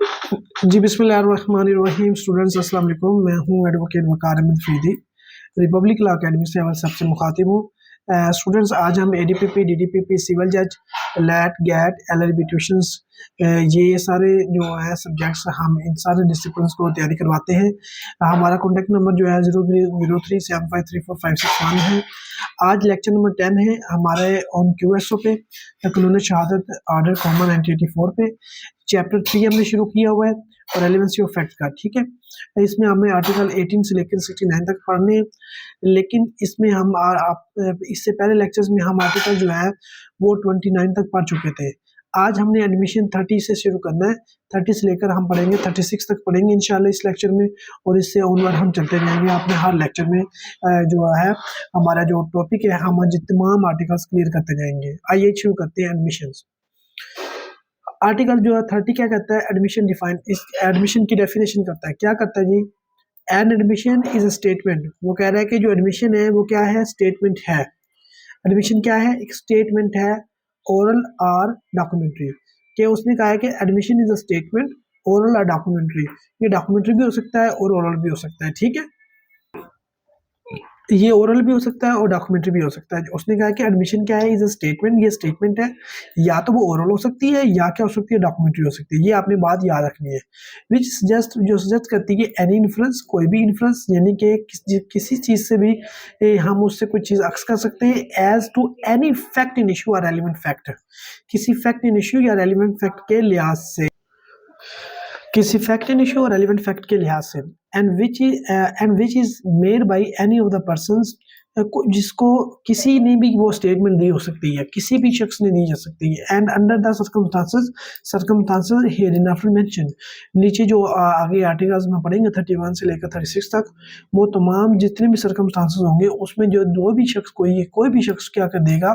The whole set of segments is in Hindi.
जी बिस्मिल्लाहिर्रहमानिर्रहीम। स्टूडेंट्स अस्सलाम वालेकुम। मैं हूं advocate Waqar Ahmad Faridi, republic law academy से मैं सबसे मुखातिब हूँ। स्टूडेंट्स, आज हम एडीपीपी, डीडीपीपी, सिविल जज, लैट, गैट, एलएलबी ट्यूशंस, ये सारे जो है सब्जेक्ट्स, हम इन सारे डिसिप्लिन्स को तैयारी करवाते हैं। हमारा कॉन्टैक्ट नंबर जो है 0307534561 है। आज लेक्चर नंबर 10 है हमारे ऑन क्यूएसओ पे, कानून शहादत आर्डर कॉमन 1984 पे। चैप्टर 3 हमने शुरू किया हुआ है और रेलेवेंसी ऑफ फैक्ट का, ठीक है। इसमें हमें आर्टिकल 18 से लेकर 69 तक पढ़ने हैं, लेकिन इसमें हम इससे पहले लेक्चर्स में हम आर्टिकल जो है वो 29 तक पढ़ चुके थे। आज हमने एडमिशन 30 से शुरू करना है। 30 से लेकर हम पढ़ेंगे 36 तक पढ़ेंगे इंशाल्लाह इस लेक्चर में, और इससे ऑनवर्ड हम चलते जाएंगे अपने हर लेक्चर में। जो है हमारा जो टॉपिक है, हम तमाम आर्टिकल्स क्लियर करते जाएंगे। आइए शुरू करते हैं एडमिशन। आर्टिकल जो है 30 क्या कहता है? एडमिशन डिफाइन, इस एडमिशन की डेफिनेशन करता है। क्या करता है जी? An admission is a statement. वो कह रहा है कि जो एडमिशन है वो क्या है? स्टेटमेंट है। एडमिशन क्या है? एक स्टेटमेंट है, ओरल और डॉक्यूमेंट्री। कि उसने कहा है कि admission is a statement, oral और डॉक्यूमेंट्री। ये डॉक्यूमेंट्री भी हो सकता है और ओरल भी हो सकता है, ठीक है। ये ओरल भी हो सकता है और डॉक्यूमेंट्री भी हो सकता है। उसने कहा कि एडमिशन क्या है? Is a statement. ये स्टेटमेंट है, या तो वो ओरल हो सकती है या क्या हो सकती है? डॉक्यूमेंट्री हो सकती है। ये आपने बात याद रखनी है। विच सजेस्ट, जो सजेस्ट करती है एनी इन्फ्लुएंस, कोई भी इन्फ्लुएंस, यानी कि किसी चीज से भी हम उससे कोई चीज अक्स कर सकते हैं। As to any fact in issue और रेलिवेंट फैक्ट, किसी फैक्ट इन इशू या रेलिवेंट फैक्ट के लिहाज से, किसी फैक्ट इन इशू और रेलिवेंट फैक्ट के लिहाज से। And which is made by any of the persons, जिसको किसी ने भी वो स्टेटमेंट दी हो सकती है, किसी भी शख्स ने दी जा सकती है। And under the circumstances hereinafter mention, नीचे जो आगे आर्टिकल्स में पढ़ेंगे 31 से लेकर 36 तक, वो तमाम जितने भी सर्कमस्टांसेस होंगे उसमें जो भी शख्स कोई भी शख्स क्या कर देगा,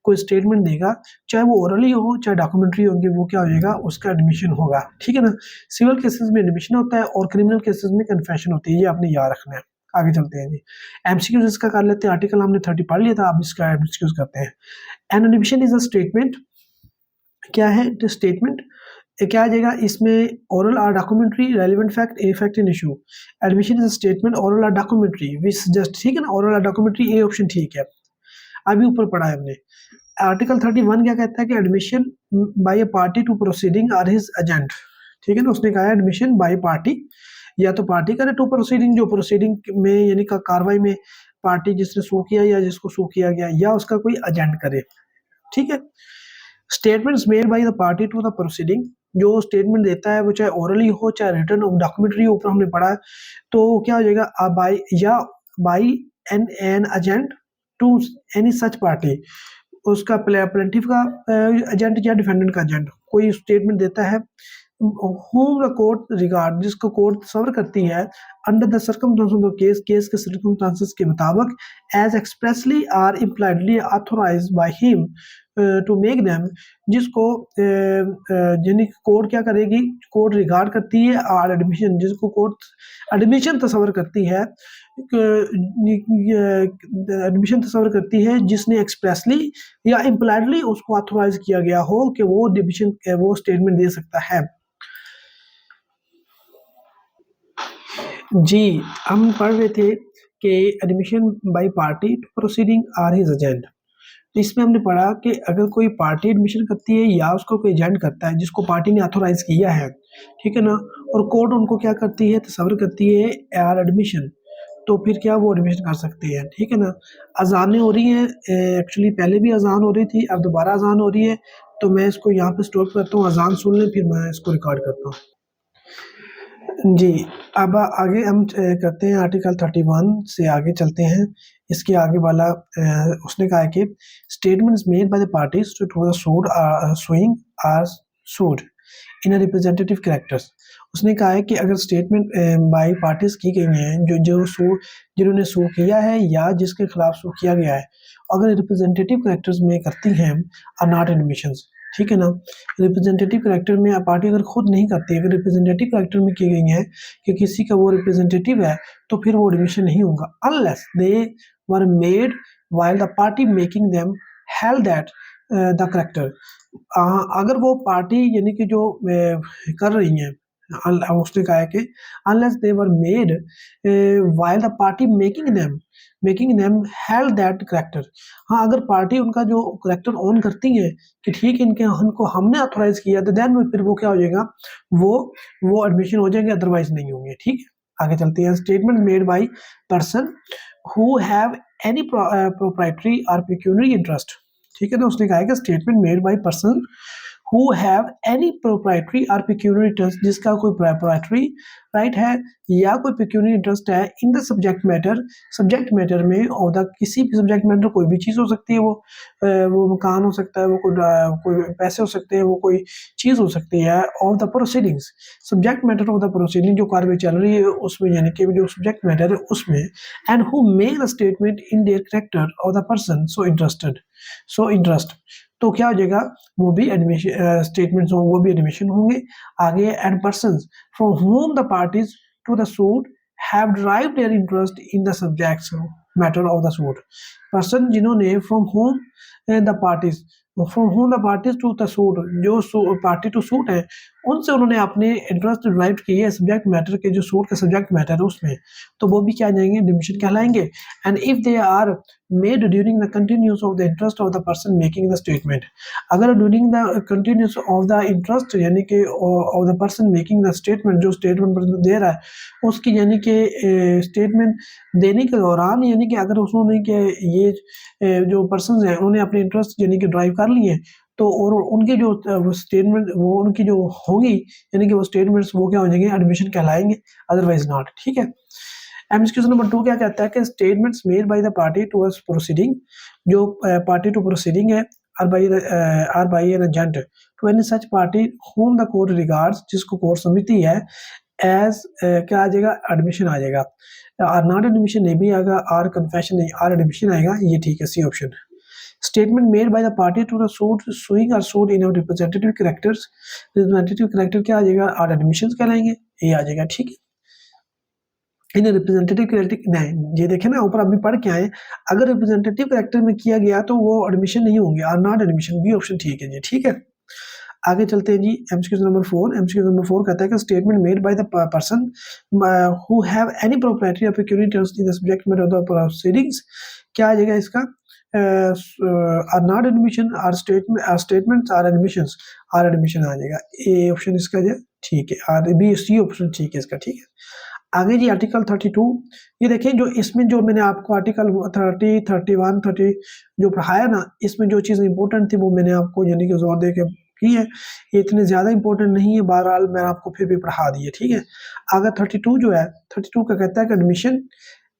कोई स्टेटमेंट देगा, चाहे वो ओरली हो चाहे डॉक्यूमेंट्री होगी, वो क्या हो जाएगा? उसका एडमिशन होगा, ठीक है ना। सिविल केसेस में एडमिशन होता है और क्रिमिनल केसेस में कन्फेशन होती है। ये आपने याद रखना है। आगे चलते हैं जी। एमसीक्यूज इसका कर लेते हैं। आर्टिकल हमने 30 पढ़ लिया था, अब इसका एमसीक्यूज करते हैं। N admission is a statement. क्या है स्टेटमेंट? क्या आ जाएगा इसमें? ओरल और documentary, relevant fact, a fact in issue. Admission is a statement, oral और डॉक्यूमेंट्री, विच जस्ट, ठीक है ना। ओरल और डॉक्यूमेंट्री, ए ऑप्शन ठीक है। अभी ऊपर पढ़ा है हमने। आर्टिकल 31 क्या कहता है कि admission by a party to proceeding और हिज एजेंट, ठीक है ना। उसने कहा है एडमिशन बाय पार्टी, या तो पार्टी करे टू प्रोसीडिंग, जो प्रोसीडिंग में यानी का कार्रवाई में पार्टी जिसने सू किया या जिसको सू किया गया, या उसका कोई एजेंट करे, ठीक है। Statements made by the party to the proceeding, जो स्टेटमेंट देता है वो चाहे ओरली हो चाहे रिटर्न हो, डॉक्यूमेंट्री ऊपर हमने पढ़ा है, तो क्या हो जाएगा? बाय या by an agent to any such party, उसका प्लेंटिफ का एजेंट या डिफेंडेंट का एजेंट कोई स्टेटमेंट देता है, whom the court regard, जिसको कोर्ट सवर करती है, under the circumstances of case के सर्कमस्टांसेस के मुताबिक, एज एक्सप्रेसली और impliedly authorised by him to make them, जिसको यानी कोर्ट क्या करेगी? कोर्ट रिगार्ड करती है, और एडमिशन, जिसको कोर्ट एडमिशन तस्वर करती है, एडमिशन तस्वर करती है जिसने एक्सप्रेसली या इम्प्लाइडली उसको ऑथराइज किया गया हो कि वो डिविजन वो स्टेटमेंट दे सकता है। जी, हम पढ़ रहे थे कि admission by party to proceeding or his agent. तो इसमें हमने पढ़ा कि अगर कोई पार्टी एडमिशन करती है या उसको कोई एजेंट करता है जिसको पार्टी ने ऑथोराइज किया है, ठीक है ना, और कोर्ट उनको क्या करती है? तस्वर करती है आर एडमिशन, तो फिर क्या वो एडमिशन कर सकते हैं, ठीक है ना। अजानें हो रही हैं, एक्चुअली पहले भी अजान हो रही थी, अब दोबारा अजान हो रही है, तो मैं इसको यहाँ पे स्टॉप करता हूँ, अजान सुन लें फिर मैं इसको रिकॉर्ड करता हूँ। जी, अब आगे हम करते हैं आर्टिकल 31 से आगे चलते हैं। इसके आगे वाला उसने कहा है कि statements made by the parties to the sued suing or sued in a representative characters. उसने कहा है कि अगर स्टेटमेंट बाय पार्टीज की गई हैं, जिन्होंने सू किया है या जिसके खिलाफ सू किया गया है, अगर रिप्रेजेंटेटिव कैरेक्टर्स में करती हैं, आर नॉट एडमिशंस, ठीक है ना। रिप्रेजेंटेटिव कैरेक्टर में पार्टी अगर खुद नहीं करती, अगर रिप्रेजेंटेटिव कैरेक्टर में की गई है कि किसी का वो रिप्रेजेंटेटिव है, तो फिर वो एडमिशन नहीं होगा, unless they were made while the party making them held that the character. अगर वो पार्टी यानी कि जो कर रही हैं, उसने कहा है कि unless they were made while the party making them held that character. हाँ, अगर पार्टी उनका जो करेक्टर ऑन करती है कि ठीक है इनके हमको हमने ऑथोराइज किया, तो देन फिर वो क्या हो जाएगा, वो वो एडमिशन हो जाएंगे, अदरवाइज नहीं होंगे। ठीक है, आगे चलते हैं। Statement made by person who have any proprietary or pecuniary interest. ठीक है, तो उसने कहा है कि statement made by person who have any proprietary or pecuniary interest, जिसका कोई प्रोप्राइटरी राइट है या कोई पेक्यूनियरी इंटरेस्ट है इन द सब्जेक्ट मैटर में, और द किसी भी सब्जेक्ट मैटर, कोई भी चीज़ हो सकती है, वो मकान हो सकता है, वो कोई पैसे हो सकते हैं, वो कोई चीज़ हो सकती है, of the proceedings, subject matter of the proceeding, जो कार्रवाई चल रही है उसमें, यानी कि जो सब्जेक्ट मैटर है उसमें, and who make the statement in their character of the person so interest, तो क्या हो जाएगा, वो भी एडमिशन स्टेटमेंट्स वो भी एडमिशन होंगे। आगे, and persons from whom the parties to the suit have derived their interest in the subjects matter of the suit, person जिन्होंने from whom the parties to the suit, जो पार्टी टू सूट है उनसे उन्होंने अपने इंटरेस्ट डिराइव किए सब्जेक्ट मैटर के, जो सूट का सब्जेक्ट मैटर है उसमें, तो वो भी क्या आ जाएंगे, एडमिशन कहलाएंगे। And if they are made during the continuance of the interest of the person making the statement, अगर during the continuance of the interest यानी कि of the person making the statement, जो statement person दे रहा है उसकी यानी कि statement देने के दौरान, यानी कि अगर उसने कि ये जो persons हैं उन्होंने अपने interest यानी कि ड्राइव कर लिए, तो और उनके जो स्टेटमेंट वो उनकी जो होंगी यानी कि वो स्टेटमेंट्स वो क्या हो जाएंगे, एडमिशन कहलाएंगे, अदरवाइज नॉट। ठीक है, एमसीक्यू नंबर 2 क्या कहता है कि statements made by the party towards proceeding, जो पार्टी टू प्रोसीडिंग है, or by an agent to any such party whom the court regards, जिसको कोर्ट समझती है एज क्या आ जाएगा, एडमिशन आ जाएगा, आर नॉट एडमिशन नहीं भी आएगा, आर कन्फेशन नहीं, आर एडमिशन आएगा, ये ठीक है, C option. Statement made by the party to the suit suing or suit in representative characters, representative character क्या आ जाएगा, आर एडमिशन कहलाएंगे, ये आ जाएगा। ठीक है, इन रिप्रेजेंटेटिव कैरेक्टर नहीं, ये देखें ना ऊपर अभी पढ़ के आए, अगर रिप्रेजेंटेटिव कैरेक्टर में किया गया तो वो एडमिशन नहीं होंगे, or not admission, B option ठीक है जी। ठीक है, आगे चलते हैं जी। एमसीक्यू नंबर 4 कहता है कि statement made by the person who have any proprietary or pecuniary interest in the subject matter of the proceedings, क्या आ जाएगा इसका, or not admission, or statements or admissions, or admission आ जाएगा, ए ऑप्शन इसका जो ठीक है, आर बी सी ऑप्शन ठीक है इसका। ठीक है, आगे जी आर्टिकल 32, ये देखिए जो इसमें जो मैंने आपको आर्टिकल 30, 31, 30 जो पढ़ाया ना, इसमें जो चीज़ इंपॉर्टेंट थी वो मैंने आपको यानी कि जोर दे के की है, ये इतने ज़्यादा इंपॉर्टेंट नहीं है, बहरहाल मैंने आपको फिर भी पढ़ा दी है। ठीक है, आगे 32 जो है, 32 का कहता है कि admission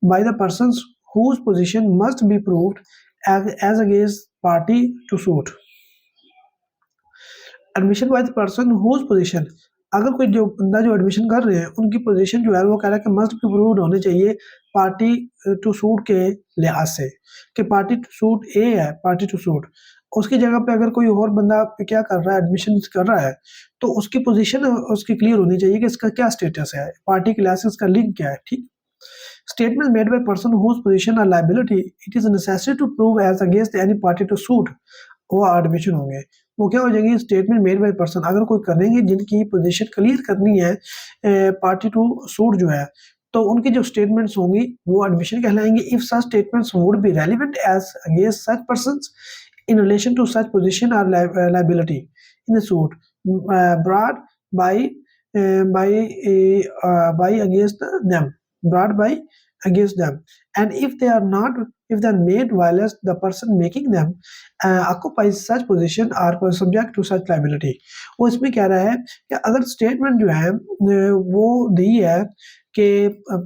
by the persons whose position must be proved as against party to suit, admission by the person whose position, अगर कोई जो बंदा जो एडमिशन कर रहे हैं उनकी पोजीशन जो है वो कह रहा है कि मस्ट बी प्रूव्ड होने चाहिए पार्टी टू सूट के लिहाज से, कि पार्टी टू सूट ए है, पार्टी टू सूट, उसकी जगह पे अगर कोई और बंदा क्या कर रहा है, एडमिशन कर रहा है, तो उसकी पोजीशन उसकी क्लियर होनी चाहिए कि इसका क्या स्टेटस है, पार्टी के लिहाज से इसका लिंक क्या है। ठीक, statement made by person whose position or liability it is necessary to prove as against any party to suit, वो एडमिशन होंगे, वो क्या हो जाएंगे, स्टेटमेंट मेड बाय पर्सन अगर कोई करेंगे जिनकी पोजीशन क्लियर करनी है पार्टी टू सूट जो है, तो उनकी जो स्टेटमेंट्स होंगी वो एडमिशन कहलाएंगे। If such statements would be relevant as against such persons in relation to such position or liability in the suit brought by against them, and if they are not, if they are made violence, the person making them occupies such position or subject to such liability। वो इसमें कह रहा है कि अगर स्टेटमेंट जो है वो दी है कि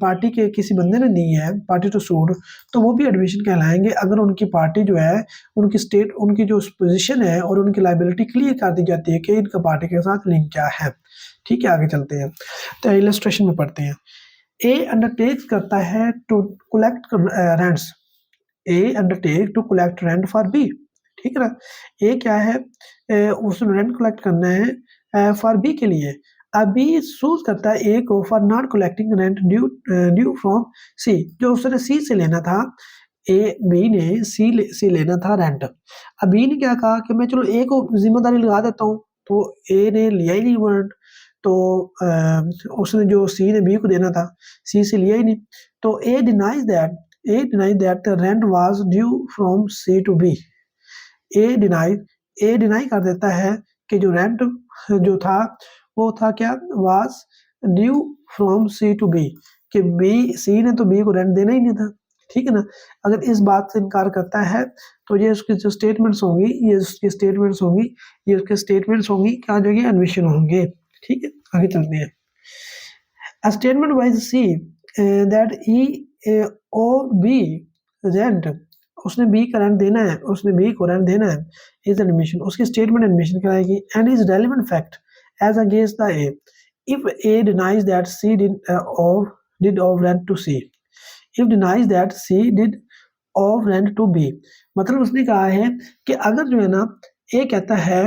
पार्टी के किसी बंदे ने दी है पार्टी टू सूट, तो वो भी एडमिशन कहलाएंगे अगर उनकी पार्टी जो है उनकी जो पोजीशन है और उनकी लाइबिलिटी क्लियर कर दी जाती है कि इनका पार्टी के साथ लिंक क्या है। ठीक है, आगे चलते हैं तो इलस्ट्रेशन में पढ़ते हैं। ए अंडरटेक करता है to collect rents, A undertake to collect rent for B. ठीक है ना, ए क्या है, उसने रेंट कलेक्ट करना है फॉर बी के लिए, अभी सूज करता है ए को for not collecting rent due from C, जो उसने सी से लेना था, बी ने सी लेना था रेंट। अब बी ने क्या कहा कि मैं चलो ए को जिम्मेदारी लगा देता हूँ, तो ए ने लिया ही नहीं रेंट, तो उसने जो सी ने बी को देना था सी से लिया ही नहीं। तो A denies that the rent was due from C to B. A deny कर देता है कि जो रेंट जो था वो था क्या, was due from C to B, कि बी सी ने तो बी को रेंट देना ही नहीं था, ठीक है ना। अगर इस बात से इनकार करता है तो ये उसकी जो स्टेटमेंट्स होंगी ये उसकी स्टेटमेंट्स होंगी क्या जो ये एडमिशन होंगे, ठीक है। आगे चलते हैं। A statement by C that he or B rent, उसने B का रेंट देना है, उसने B को रेंट देना है, is admission, उसकी स्टेटमेंट एडमिशन कराएगी। And is relevant fact as against the A if A denies that C did of rent to C, if denies that C did of rent to B। मतलब उसने कहा है कि अगर जो है ना A कहता है,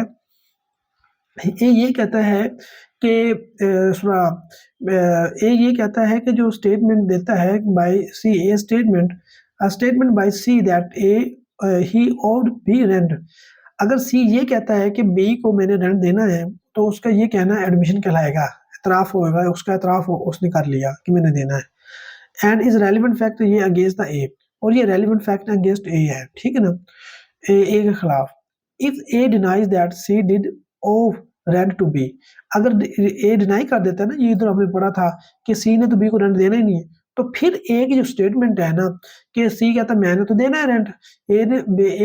ये कहता है कि ए ये कहता है कि जो स्टेटमेंट देता है by C, A statement by C that A he owed B rent. अगर सी ये कहता है कि बी को मैंने रेंट देना है तो उसका ये कहना एडमिशन कहलाएगा, इतराफ़ होगा, उसका इतराफ़ उसने कर लिया कि मैंने देना है। एंड इज रेलिवेंट फैक्ट ये अगेंस्ट द ए, और ये रेलिवेंट फैक्ट अगेंस्ट ए है, ठीक है ना, ए के खिलाफ। If A denies that C did of rent to B, अगर ए डिनाई कर देता है ना, ये इधर हमने पढ़ा था कि सी ने तो बी को रेंट देना ही नहीं है, तो फिर ए की जो स्टेटमेंट है ना कि सी कहता मैंने तो देना है रेंट, ए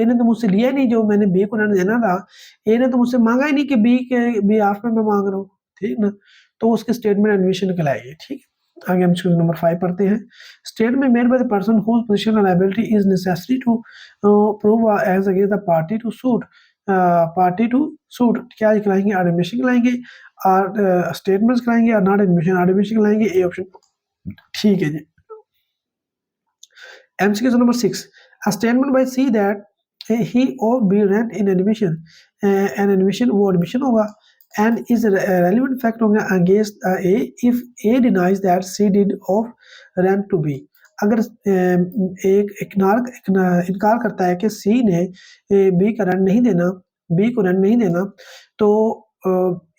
ने तो मुझसे लिया नहीं जो मैंने बी को रेंट देना था, ए ने तो मुझसे मांगा ही नहीं कि बी आप में मैं मांग रहा हूँ, ठीक ना, तो उसकी स्टेटमेंट एडमिशन कहलाएगी, ठीक है। आगे हम इसको नंबर 5 पढ़ते हैं। Statement made by the person whose position or liability is necessary to prove as against the party to suit, क्या कहलाएंगे, एडमिशन कहलाएंगे, और स्टेटमेंट्स कहलाएंगे, और नॉट एडमिशन कहलाएंगे, ए ऑप्शन ठीक है जी। MCQ number 6, a statement by C that he owe B rent in admission, an admission वो एडमिशन होगा, एंड इज रेलेवेंट फैक्ट होगा against A if A denies that C did of rent to B. अगर एक इनकार करता है कि सी ने बी का रेंट नहीं देना, बी को रेंट नहीं देना, तो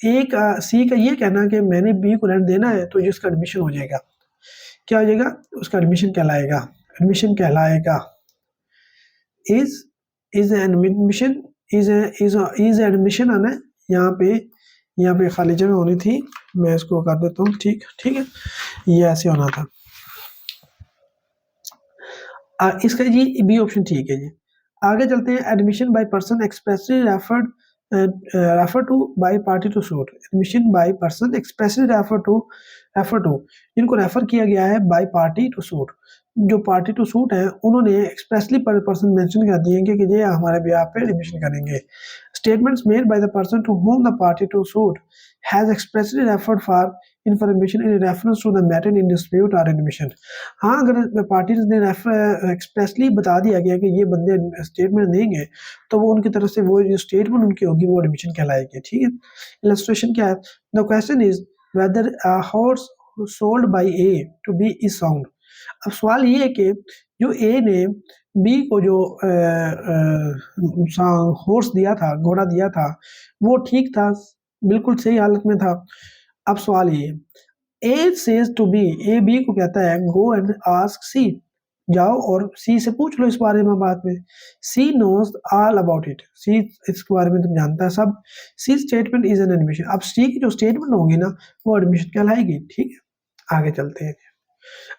एक सी का ये कहना कि मैंने बी को रेंट देना है, तो ये उसका एडमिशन हो जाएगा, क्या हो जाएगा, उसका एडमिशन कहलाएगा, इज एडमिशन, इज एडमिशन आना है, यहाँ पे खाली जगह होनी थी, मैं इसको कर देता हूँ, ठीक है, ये ऐसे होना था। इसका जी बी ऑप्शन ठीक है जी। आगे चलते हैं। Admission by person expressly refer to by party to suit, admission by person expressly refer to इनको रेफर किया गया है बाय पार्टी टू सूट। जो पार्टी टू सूट है उन्होंने एक्सप्रेसली पर्सन मेंशन कर दिए कि ये हमारे ब्याह पे एडमिशन करेंगे। Statements made by the person to whom the party to suit has expressly referred for information in reference to the matter in dispute or admission। हाँ, अगर पार्टीज ने एक्सप्रेसली बता दिया गया कि ये बंदे स्टेटमेंट देंगे तो वो उनकी तरफ से वो जो स्टेटमेंट उनकी होगी वो एडमिशन कहलाएगी, ठीक है। इलस्ट्रेशन क्या है, the question is whether a horse sold by A to B is sound. अब सवाल ये है कि जो ए ने बी को जो हॉर्स दिया था, घोड़ा दिया था, वो ठीक था, बिल्कुल सही हालत में था। अब सवाल ये, A says to B, A B को कहता है गो एंड आस्क सी, जाओ और सी से पूछ लो इस बारे में बात में। सी नोज ऑल अबाउट इट, सी इसके बारे में तुम जानता है सब। सी स्टेटमेंट इज एन एडमिशन। अब सी की जो स्टेटमेंट होगी ना वो एडमिशन कहलाएगी, ठीक है। आगे चलते हैं।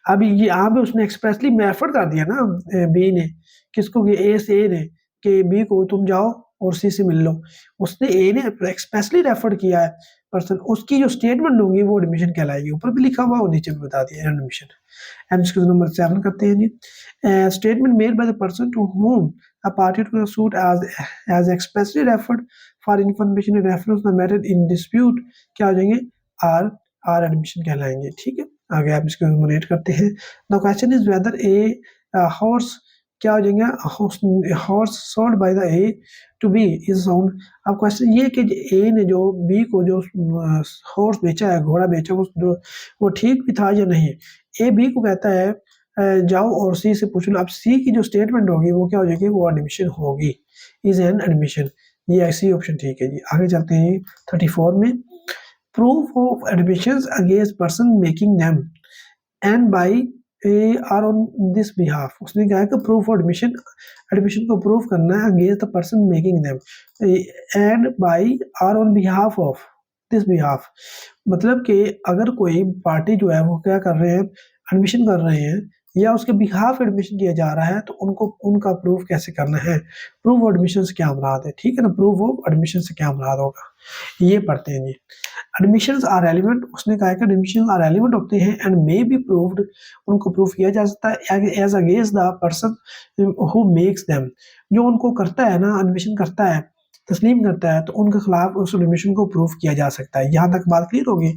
अभी ये यहाँ पे उसने एक्सप्रेसली रेफर कर दिया ना बी ने, किसको, ए से ए ने, कि बी को तुम जाओ और सी से मिल लो। उसने ए ने एक्सप्रेसली रेफर किया है पर्सन, उसकी जो स्टेटमेंट होंगी वो एडमिशन कहलाएगी। ऊपर भी लिखा हुआ और नीचे भी बता दिया एडमिशन। एमसीक्यू नंबर 7 करते हैं जी। Statement made by the person to whom a party to suit has expressly referred for information in reference the matter in dispute, क्या हो जाएंगे, आर एडमिशन कहलाएंगे, ठीक है। आगे आप इसको नंबर 8 करते हैं। The question is whether a horse, क्या हो जाएंगे, horse sold by the A to B is sound. अब क्वेश्चन ये कि ए ने जो बी को जो हॉर्स बेचा है, घोड़ा बेचा, वो ठीक भी था या नहीं। ए बी को कहता है जाओ और सी से पूछ लो। अब सी की जो स्टेटमेंट होगी वो क्या हो जाएगी, वो एडमिशन होगी, इज एन एडमिशन। ये सी ऑप्शन ठीक है जी। आगे चलते हैं 34 में। proof of admissions against person making them and by or on this behalf. उसने कहा है कि प्रूफ एडमिशन एडमिशन को प्रूफ करना है against the person making them and by or on behalf of this behalf. मतलब कि अगर कोई पार्टी जो है वो क्या कर रहे हैं, एडमिशन कर रहे हैं या उसके बिहाफ एडमिशन किया जा रहा है, तो उनको उनका प्रूफ कैसे करना है, प्रूफ ऑफ एडमिशन से क्या मुराद है, ठीक है ना, प्रूफ ऑफ एडमिशन से क्या मुराद होगा, ये पढ़ते हैं जी। एडमिशंस आर रेलिवेंट, उसने कहा कि एडमिशन आर रेलिवेंट होते हैं एंड मे बी प्रूव्ड, उनको प्रूफ किया जा सकता है as against the person who makes them, जो उनको करता है ना, एडमिशन करता है, तस्लीम करता है, तो उनके खिलाफ उस एडमिशन को प्रूफ किया जा सकता है। यहाँ तक बात क्लियर होगी।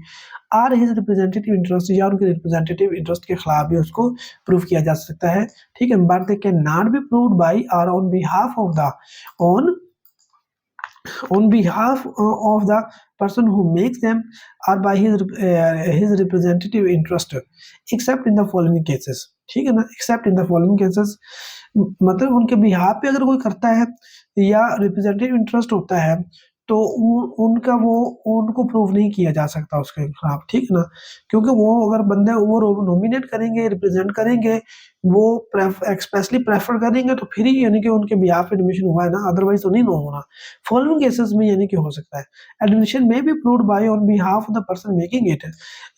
आर हिज रिप्रेजेंटेटिव इंटरेस्ट, या उनके रिप्रेजेंटेटिव इंटरेस्ट के खिलाफ भी उसको प्रूफ किया जा सकता है, ठीक है। But they can not be proved by or on behalf of the on behalf of the person who makes them or by his representative interest except in the following cases, ठीक है ना, except in the following cases मतलब उनके बिहाफ पे अगर कोई करता है या रिप्रेजेंटेटिव इंटरेस्ट होता है तो उनका वो उनको प्रूव नहीं किया जा सकता उसके खिलाफ, ठीक है ना, क्योंकि वो अगर बंदे वो नॉमिनेट करेंगे, रिप्रेजेंट करेंगे, वो एक्सप्रेसली प्रेफर करेंगे तो फिर ही यानी कि उनके बिहाफ एडमिशन हुआ है ना, अदरवाइज तो नहीं होना। फॉलोइंग केसेस में यानी कि हो सकता है एडमिशन में B proved bye on behalf of the person making it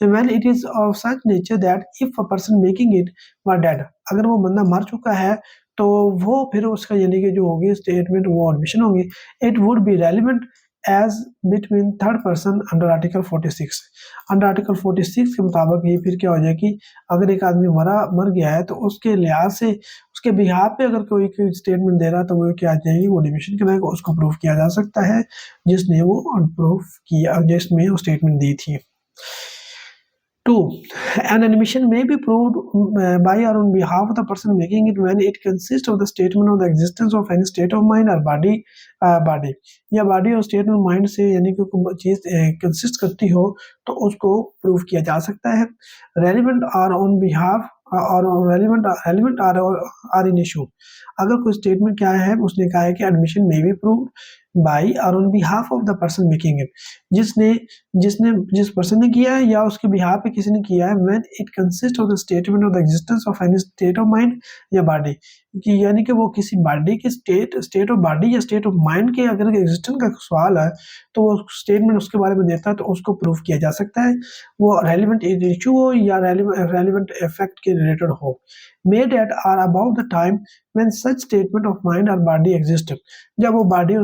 when it is of such nature that if a person making it were dead, अगर वो बंदा मर चुका है तो वो फिर उसका यानी कि जो होगी स्टेटमेंट वो एडमिशन होगी। It would be relevant as between third person under article 46, under article 46 के मुताबिक ये फिर क्या हो जाए कि अगर एक आदमी मर गया है तो उसके लिहाज से उसके बिहाफ पे अगर कोई स्टेटमेंट दे रहा तो वो क्या आ जाएगी, वो एडमिशन कराएगा, उसको प्रूफ किया जा सकता है जिसने वो प्रूफ किया, जिसमें वो स्टेटमेंट दी थी। 2. An admission may be proved by or on behalf of the person making it when it consists of the statement of the existence of any state of mind or body या body और state of mind से यानी कि कोई चीज़ consist करती हो तो उसको prove किया जा सकता है। relevant or on behalf और relevant are in issue, अगर कोई स्टेटमेंट क्या है, उसने कहा है कि एडमिशन में बी प्रूव्ड बाय और on behalf of the person making it, जिस पर्सन ने किया है या उसके बिहाफ पे किसी ने किया है, when it consist of the statement of the existence of any state of mind या बॉडी, कि यानी कि वो किसी बॉडी के स्टेट ऑफ बॉडी या स्टेट ऑफ माइंड के अगर एग्जिस्टेंस का सवाल है तो वो स्टेटमेंट उसके बारे में देता है तो उसको प्रूफ किया जा सकता है, वो रेलिवेंट इशू हो या रेलिवेंट इफेक्ट के रिलेटेड हो, made at or about the time when such statement of mind or body exist, जब वो बॉडी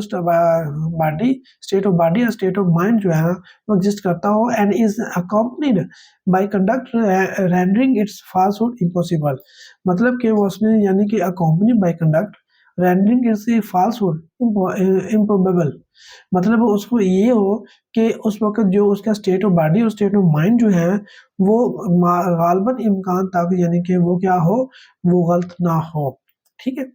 स्टेट ऑफ बॉडी या स्टेट ऑफ माइंड जो है ना वो एग्जिस्ट करता हो and is accompanied by conduct rendering it's falsehood impossible, मतलब कि वो उसमें यानी कि accompanied by conduct rendering it's falsehood improbable, मतलब उसको ये हो कि उस वक्त जो उसका स्टेट ऑफ बॉडी और स्टेट ऑफ माइंड जो है वो गालबन इम्कान तक यानी कि वो क्या हो, वो गलत ना हो, ठीक है।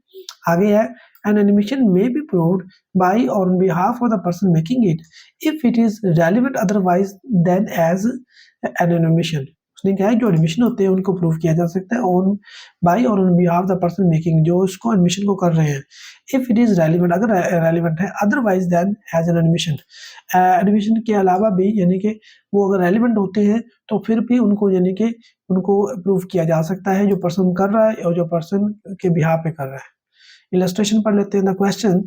आगे है an admission may be proved by or on behalf of the person making it if it is relevant otherwise than as an admission, उसने कहा है जो एडमिशन होते हैं उनको प्रूव किया जा सकता है ऑन बाय और on behalf the person making, जो उसको एडमिशन को कर रहे हैं, इफ इट इज रेलिवेंट, अगर रेलिवेंट है, otherwise then as an admission, admission के अलावा भी यानी कि वो अगर रेलिवेंट होते हैं तो फिर भी उनको यानी कि उनको प्रूव किया जा सकता है जो पर्सन कर रहा है और जो पर्सन के बिहाफ पे कर रहा है। इलस्ट्रेशन पढ़ लेते हैं। The question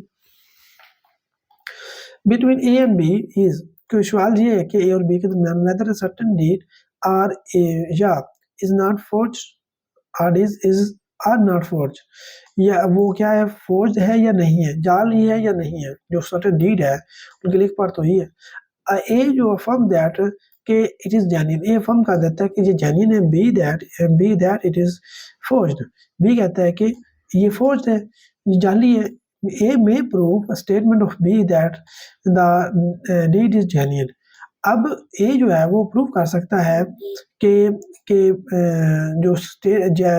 between A and B is, सवाल ये है कि ए और बी के दरमियान whether a certain deed or या इज नॉट फोर्ज और इज आर नॉट फोर्ज, या वो क्या है, फोर्ज है या नहीं है, जाली है या नहीं है, जो सर्टेन डीड है उनके लिए पार्ट तो ही है। ए जो अफर्म दैट कि it is genuine, A affirm कर देता है कि ये जेन्युइन है, B that it is forged, B कहता है कि ये फोर्ज्ड है, जाली है। A may prove statement of B that the deed is genuine, अब ए जो है वो प्रूव कर सकता है कि जो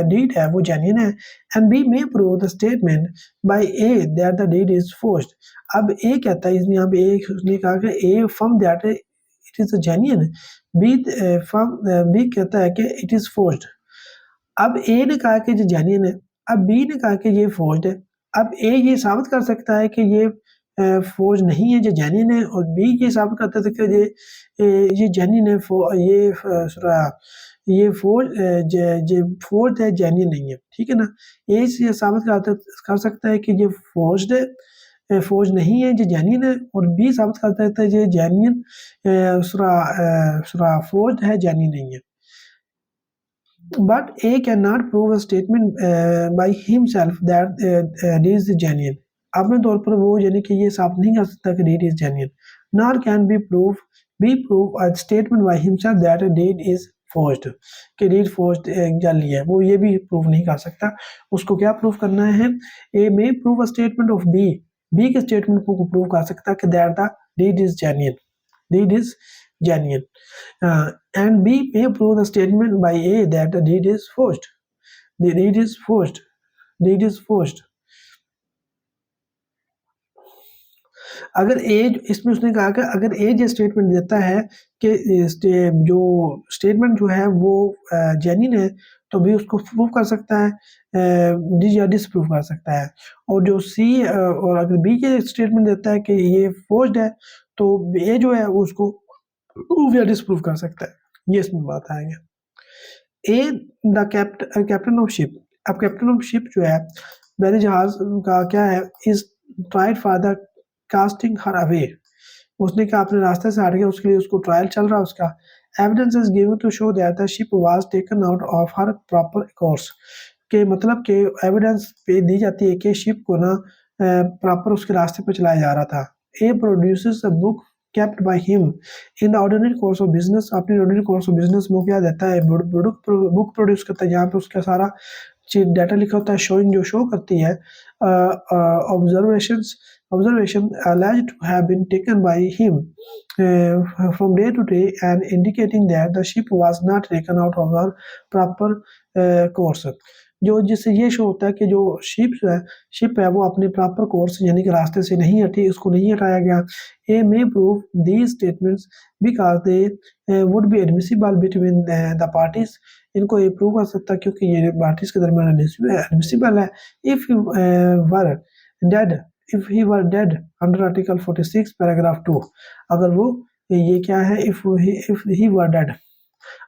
डीड है वो जेन्युइन है, and B may prove the statement by A that the deed is forged, अब ए कहता है, इसने यहाँ पे उसने कहा कि A firm that it is genuine, B कहता है कि इट इज फोर्ज्ड, अब ए ने कहा कि ये जेन्युइन है, अब बी ने कहा कि ये फोर्ज्ड है, अब ए ये साबित कर सकता है कि ये फौज नहीं है, ये जेन्युइन है, और बी ये साबित करता था कि ये जेन्युइन है, ये फौज है, जेन्युइन नहीं है, ठीक है ना। ए से ये साबित कर सकता है कि ये फौज है, फौज नहीं है, ये जेन्युइन है, और बी साबित करता है ये जेन्युइन फौज है, जेन्युइन नहीं है। But A cannot prove a statement by himself that it is genuine. अपने तौर पर वो यानी कि ये साबित नहीं कर सकता कि deed is genuine. Nor can be prove a statement by himself that a date is forged, कि डेट forged जाली है, वो ये भी प्रूव नहीं कर सकता। उसको क्या प्रूव करना है? A may prove a statement of B के स्टेटमेंट को प्रूव कर सकता है कि that the date is genuine, deed is genuine. And B may prove the statement by A that the deed is forged. The deed is forged. Deed is forged. अगर ए इसमें उसने कहा कि अगर ए जो स्टेटमेंट देता है कि जो स्टेटमेंट जो है वो जेन्युइन है, तो भी उसको प्रूव कर सकता है, या डिसप्रूव कर सकता है। और जो सी और अगर बी के स्टेटमेंट देता है कि ये फोर्ज्ड है, तो ए जो है वो उसको प्रूव या डिसप्रूव कर सकता है। ये इसमें बात आएगी। ए द कैप्टन ऑफ शिप, अब कैप्टन ऑफ शिप जो है बैरी जहाज का क्या है, is tried for the casting her away, उसने कहा अपने रास्ते से हट गया, उसके लिए उसको ट्रायल चल रहा है उसका। Evidence is given to show that the ship was taken out of her proper course, के मतलब के एविडेंस पे दी जाती है कि शिप को ना प्रॉपर उसके रास्ते पे चलाया जा रहा था। A produces a book kept by him in the ordinary course of business, अपने ordinary course of business वो क्या देता है, बुक प्रोड्यूस करता है, जहाँ पे उसका सारा डाटा लिखा होता है, शोइंग जो शो करती है observation alleged to have been taken by him from day to day and indicating that the ship was not taken out of her proper course, जो जिससे ये शो होता है कि जो शिप है वो अपने प्रॉपर कोर्स यानी कि रास्ते से नहीं हटी, उसको नहीं हटाया गया। A may prove these statements because they would be admissible between the parties, इनको ये प्रूव कर सकता है क्योंकि ये पार्टीज के दरमियान एडमिसिबल है। If you were dead if he were dead under article 46 paragraph 2, अगर वो ये क्या है, if he were dead,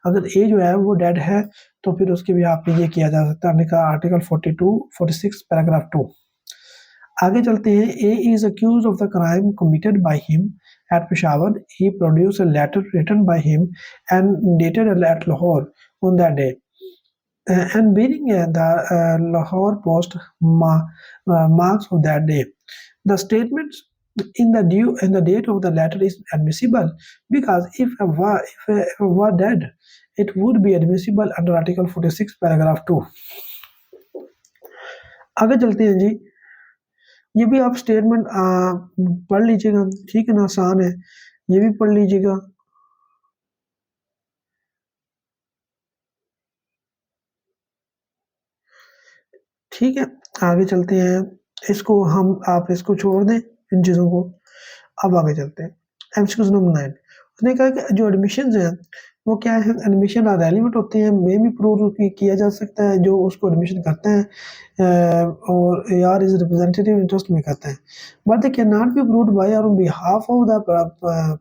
अगर ए जो है वो डेड है तो फिर उसके भी आप ये किया जा सकता है, हमने कहा आर्टिकल 46 पैराग्राफ 2। आगे चलते हैं। A is accuse of the crime committed by him at Peshawar, he produce a letter written by him and dated at Lahore on that day and bearing the Lahore Post marks of that day. The statement in the date of the letter is admissible because if a were dead, it would be admissible under Article 46 paragraph 2। आगे चलते हैं जी। ये भी आप स्टेटमेंट पढ़ लीजिएगा, ठीक है ना, आसान है, ये भी पढ़ लीजिएगा। ठीक है, आगे चलते हैं। इसको आप इसको छोड़ दें इन चीज़ों को, अब आगे चलते हैं। एमसीक्यू नंबर 9, उसने कहा कि जो एडमिशंस हैं वो क्या है, एडमिशन रेलिवेंट होते हैं, मे भी प्रूव किया जा सकता है जो उसको एडमिशन करते हैं और यार इज रिप्रेजेंटेटिव इंटरेस्ट में करते हैं, but they can not be proved by और on behalf of the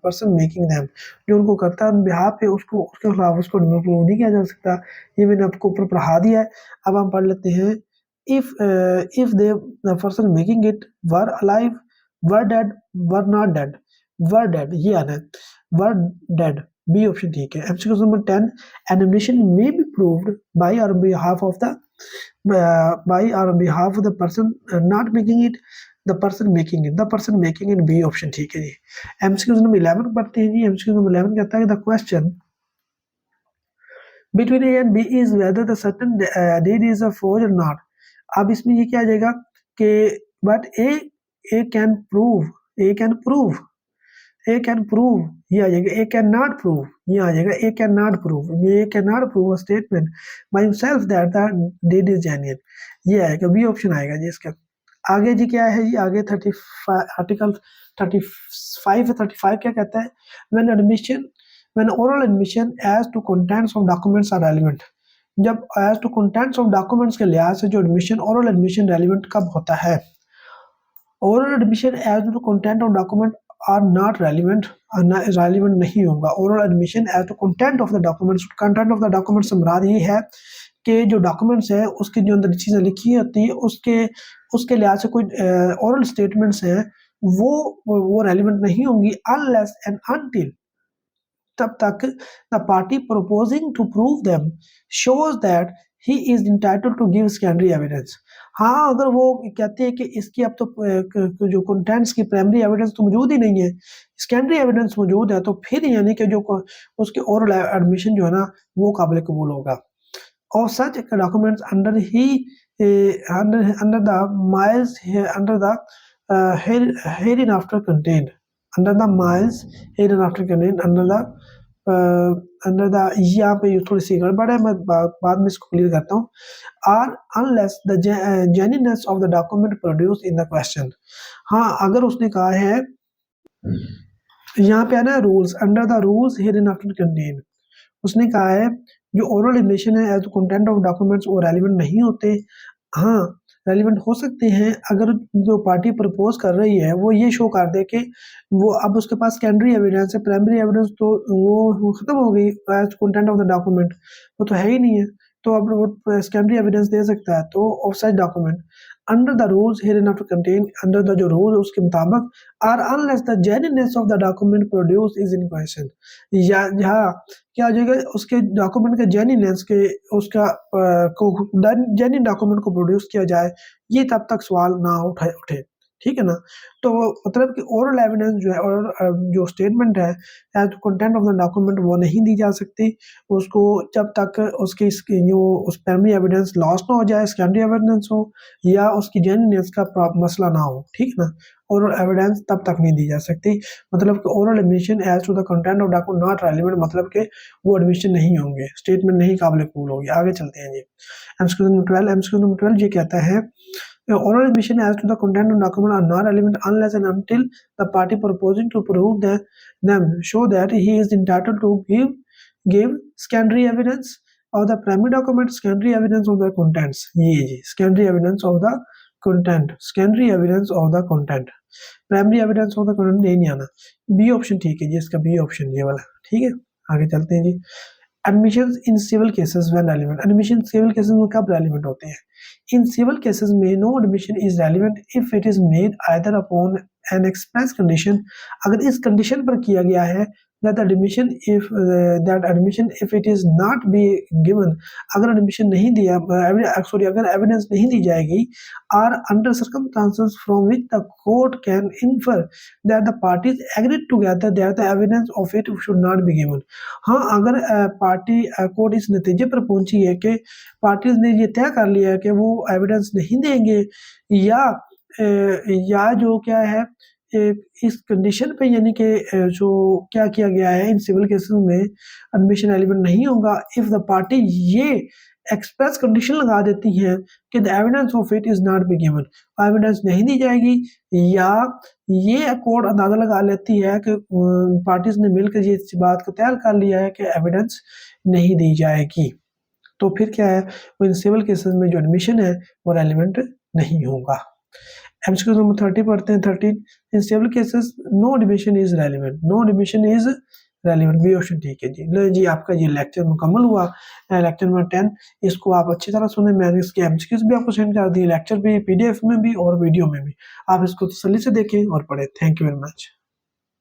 person making them, जो उनको करता है ऑन बिहाफ पे उसको उसके खिलाफ उसको प्रूव नहीं किया जा सकता। ये मैंने आपको ऊपर पढ़ा दिया है। अब हम पढ़ लेते हैं। if the person making it were alive, were dead, were not dead, were dead, ये आना है, were dead, बी ऑप्शन ठीक है। MCQ number 10, an admission may be proved by or on behalf of the person not making it, the person making it, B option ठीक है जी। एमसीक्यू नंबर 11 पढ़ते हैं जी। एमसीक्यू नंबर 11 कहता है the question between A and B is whether the certain deed is a forge or not। अब इसमें ये क्या आ जाएगा कि बट ए कैन प्रूव ये आ जाएगा, ए कैन नॉट प्रूव ये आ जाएगा, A can not prove a statement by himself that the date is genuine, ये आएगा, बी ऑप्शन आएगा जी इसका। आगे जी क्या है जी, आगे 35 आर्टिकल 35 क्या कहता है, when oral admission as to contents of documents are relevant, जब as to contents of documents के लिहाज से जो एडमिशन ओरल एडमिशन रेलिवेंट कब होता है, oral admission as to content of document are not relevant, relevant नहीं होगा। Oral admission as to content of the documents, content of the document से मुराद ये है कि जो डॉक्यूमेंट्स है उसकी जो अंदर चीज़ें लिखी होती है उसके लिहाज से कोई ओरल स्टेटमेंट्स हैं वो रेलिवेंट नहीं होंगी अनलेस एंड अनटिल, तब तक the party proposing to prove them shows that he is entitled to give secondary evidence. हाँ, अगर वो कहते हैं कि इसकी अब तो जो कंटेंट्स की प्राइमरी एविडेंस तो मौजूद ही नहीं है, सेकेंडरी एविडेंस मौजूद है, तो फिर यानी कि जो उसके ओरल एडमिशन जो है ना वो काबिल कबूल होगा। और such documents under he under the miles under the hereinafter contained under the miles hereinafter contained under the यहाँ पे थोड़ी सी गड़बड़ है, मैं बाद में इसको क्लियर करता हूँ। Or unless the genuineness of the document produce in the question. हाँ, अगर उसने कहा है यहाँ पे है ना rules, under the rules hereinafter contained, उसने कहा है जो ओरल एडमिशन है एज कंटेंट ऑफ डॉक्यूमेंट्स वो रेलिवेंट नहीं होते। हाँ, रेलिवेंट हो सकते हैं अगर जो पार्टी प्रपोज कर रही है वो ये शो कर दे कि वो अब उसके पास सेकेंडरी एविडेंस है, प्राइमरी एविडेंस तो वो खत्म हो गई as content of the document, वो तो है ही नहीं है, तो अब वो सेकेंडरी एविडेंस दे सकता है। तो of such document under the rules hereinafter contained, under the जो रूल उसके मुताबिक or unless the genuineness of the document produce is in question, या यहाँ क्या हो जाएगा उसके डॉक्यूमेंट के जेन्युइननेस के उसका जेन्युइन डॉक्यूमेंट को प्रोड्यूस किया जाए, ये तब तक सवाल ना उठे, ठीक है ना। तो मतलब कि ओरल एविडेंस जो है और जो स्टेटमेंट है as content of the document वो नहीं दी जा सकती उसको जब तक उसकी जो उस प्राइमरी एविडेंस लॉस ना हो जाए, सेकेंडरी एविडेंस हो या उसकी जेन्युइननेस का मसला ना हो, ठीक है ना। ओरल एविडेंस तब तक नहीं दी जा सकती, मतलब कि oral admission as to the content of document not relevant, मतलब कि वो एडमिशन नहीं होंगे, स्टेटमेंट नहीं काबिल कबूल होगी। आगे चलते हैं जी। एमसीक्यू नंबर 12 ये कहता है oral admission as to the content of document are not relevant unless and until the party proposing to prove them show that he is entitled to give secondary evidence of the primary document, secondary evidence of the contents। ये जी secondary evidence of the content, secondary evidence of the content, primary evidence of the content नहीं आना। बी ऑप्शन ठीक है जी, इसका बी ऑप्शन ये वाला ठीक है। आगे चलते हैं जी। Admission in civil cases when relevant, admission civil cases में कब रेलिवेंट होते हैं? इन सिविल केसेस में no admission is relevant if it is made either upon an express condition, अगर इस कंडीशन पर किया गया है that admission if it is not be given, अगर एडमिशन नहीं दिया अगर एविडेंस नहीं दी जाएगी, are under circumstances from which the court can infer that the parties agreed together that the evidence of it should not be given। हाँ, अगर पार्टी कोर्ट इस नतीजे पर पहुंची है कि पार्टीज ने ये तय कर लिया है कि वो एविडेंस नहीं देंगे या जो क्या है इस कंडीशन पे, यानी कि जो क्या किया गया है इन सिविल केसेस में एडमिशन एलिमेंट नहीं होगा इफ द पार्टी ये एक्सप्रेस कंडीशन लगा देती है कि the evidence of it is not be given, evidence नहीं दी जाएगी, या ये कोर्ट अंदाजा लगा लेती है कि पार्टीज ने मिलकर ये इस बात को तय कर लिया है कि एविडेंस नहीं दी जाएगी, तो फिर क्या है वो इन सिविल केसेस में जो एडमिशन है वो रेलिवेंट नहीं होगा। एमसीक्यू नंबर 30 पढ़ते हैं। 13 in civil cases no admission is relevant, no admission is relevant, B option ठीक है जी। लो जी, आपका ये लेक्चर मुकम्मल हुआ, लेक्चर नंबर 10, इसको आप अच्छी तरह सुने, मैंने इसके एमसीक्यूज भी आपको सेंड कर दिए, लेक्चर भी, पीडीएफ में भी और वीडियो में भी, आप इसको तसल्ली से देखें और पढ़ें। Thank you very much.